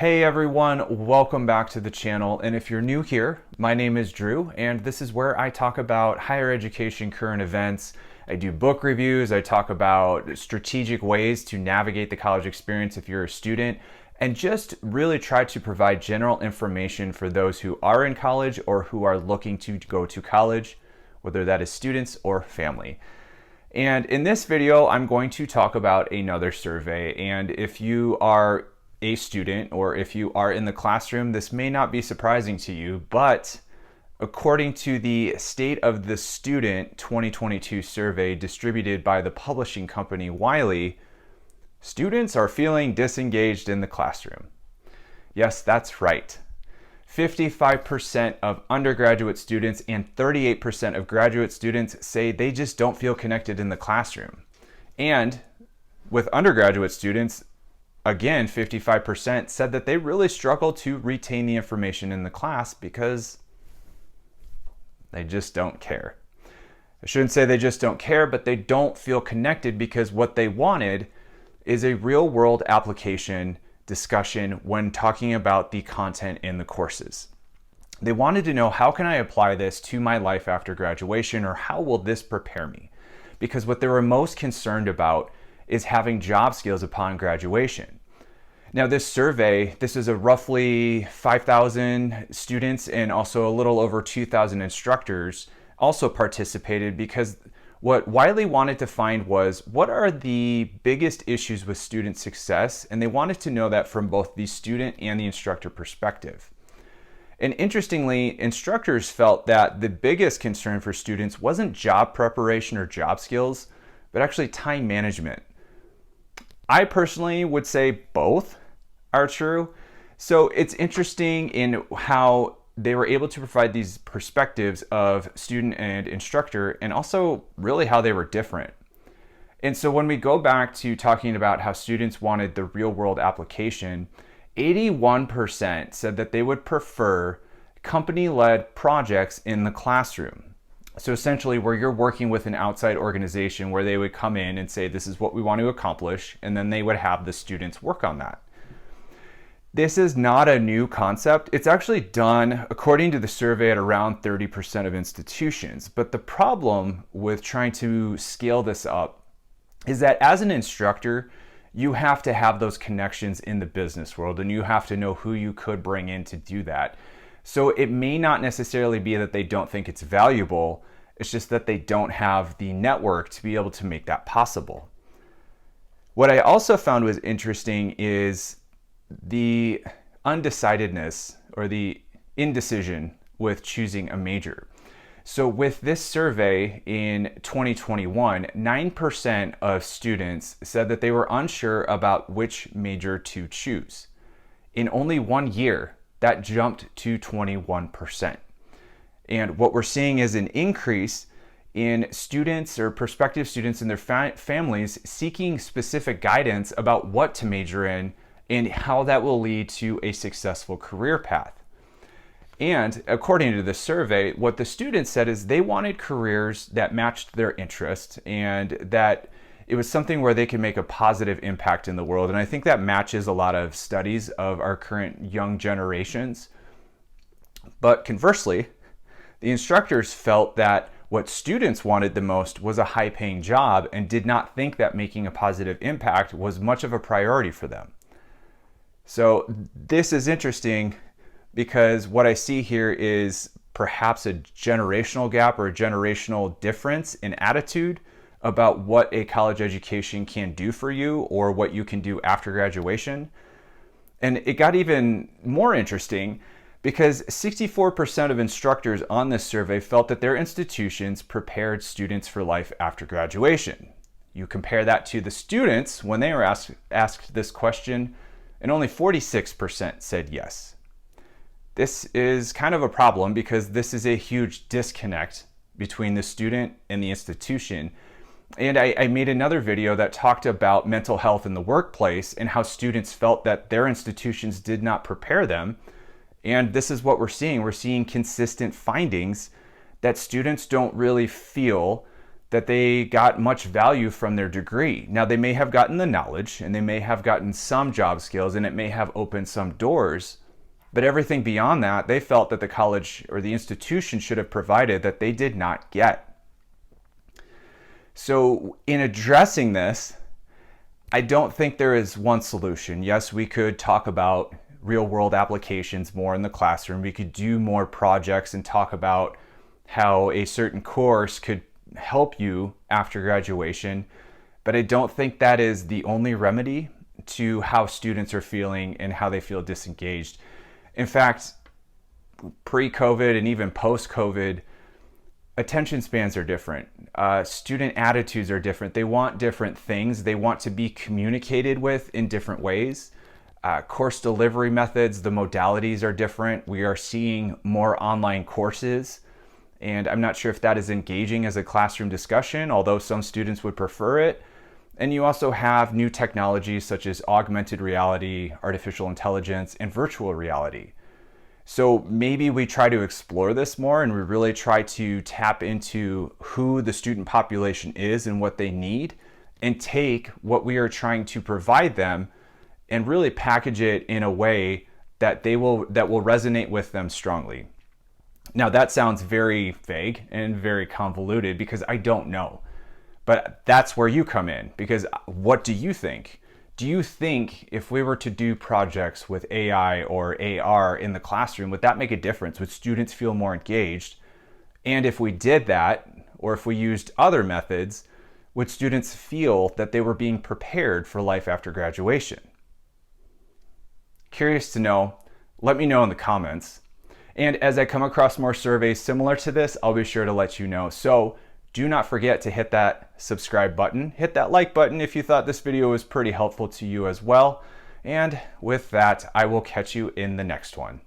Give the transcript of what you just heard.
Hey everyone, welcome back to the channel. And if you're new here, my name is Drew, and this is where I talk about higher education current events. I do book reviews, I talk about strategic ways to navigate the college experience if you're a student, and just really try to provide general information for those who are in college or who are looking to go to college, whether that is students or family. And in this video, I'm going to talk about another survey. And if you are a student or if you are in the classroom, this may not be surprising to you, but according to the State of the Student 2022 survey distributed by the publishing company Wiley, students are feeling disengaged in the classroom. Yes, that's right. 55% of undergraduate students and 38% of graduate students say they just don't feel connected in the classroom. And with undergraduate students, again, 55% said that they really struggle to retain the information in the class because they just don't care. I shouldn't say they just don't care, but they don't feel connected because what they wanted is a real-world application discussion when talking about the content in the courses. They wanted to know, how can I apply this to my life after graduation, or how will this prepare me? Because what they were most concerned about is having job skills upon graduation. Now this survey, this is a roughly 5,000 students and also a little over 2,000 instructors also participated, because what Wiley wanted to find was, what are the biggest issues with student success? And they wanted to know that from both the student and the instructor perspective. And interestingly, instructors felt that the biggest concern for students wasn't job preparation or job skills, but actually time management. I personally would say both are true. So it's interesting in how they were able to provide these perspectives of student and instructor, and also really how they were different. And so when we go back to talking about how students wanted the real world application, 81% said that they would prefer company-led projects in the classroom. So essentially where you're working with an outside organization where they would come in and say, this is what we want to accomplish, and then they would have the students work on that. This is not a new concept. It's actually done, according to the survey, at around 30% of institutions. But the problem with trying to scale this up is that as an instructor, you have to have those connections in the business world, and you have to know who you could bring in to do that. So it may not necessarily be that they don't think it's valuable, it's just that they don't have the network to be able to make that possible. What I also found was interesting is the undecidedness or the indecision with choosing a major. So with this survey in 2021, 9% of students said that they were unsure about which major to choose. In only 1 year, that jumped to 21%. And what we're seeing is an increase in students or prospective students and their families seeking specific guidance about what to major in and how that will lead to a successful career path. And according to the survey, what the students said is they wanted careers that matched their interest and that it was something where they could make a positive impact in the world. And I think that matches a lot of studies of our current young generations. But conversely, the instructors felt that what students wanted the most was a high-paying job and did not think that making a positive impact was much of a priority for them. So this is interesting because what I see here is perhaps a generational gap or a generational difference in attitude about what a college education can do for you or what you can do after graduation. And it got even more interesting because 64% of instructors on this survey felt that their institutions prepared students for life after graduation. You compare that to the students when they were asked this question, and only 46% said yes. This is kind of a problem because this is a huge disconnect between the student and the institution. And I made another video that talked about mental health in the workplace and how students felt that their institutions did not prepare them. And this is what we're seeing. We're seeing consistent findings that students don't really feel that they got much value from their degree. Now, they may have gotten the knowledge and they may have gotten some job skills and it may have opened some doors, but everything beyond that, they felt that the college or the institution should have provided that they did not get. So in addressing this, I don't think there is one solution. Yes, we could talk about real world applications more in the classroom. We could do more projects and talk about how a certain course could help you after graduation, but I don't think that is the only remedy to how students are feeling and how they feel disengaged. In fact, pre-COVID and even post-COVID, attention spans are different. Student attitudes are different. They want different things. They want to be communicated with in different ways. Course delivery methods, the modalities are different. We are seeing more online courses, and I'm not sure if that is engaging as a classroom discussion, although some students would prefer it. And you also have new technologies such as augmented reality, artificial intelligence, and virtual reality. So maybe we try to explore this more and we really try to tap into who the student population is and what they need, and take what we are trying to provide them and really package it in a way that will resonate with them strongly. Now that sounds very vague and very convoluted because I don't know, but that's where you come in, because what do you think? Do you think if we were to do projects with AI or AR in the classroom, would that make a difference? Would students feel more engaged? And if we did that, or if we used other methods, would students feel that they were being prepared for life after graduation? Curious to know. Let me know in the comments. And as I come across more surveys similar to this, I'll be sure to let you know. So do not forget to hit that subscribe button, hit that like button if you thought this video was pretty helpful to you as well. And with that, I will catch you in the next one.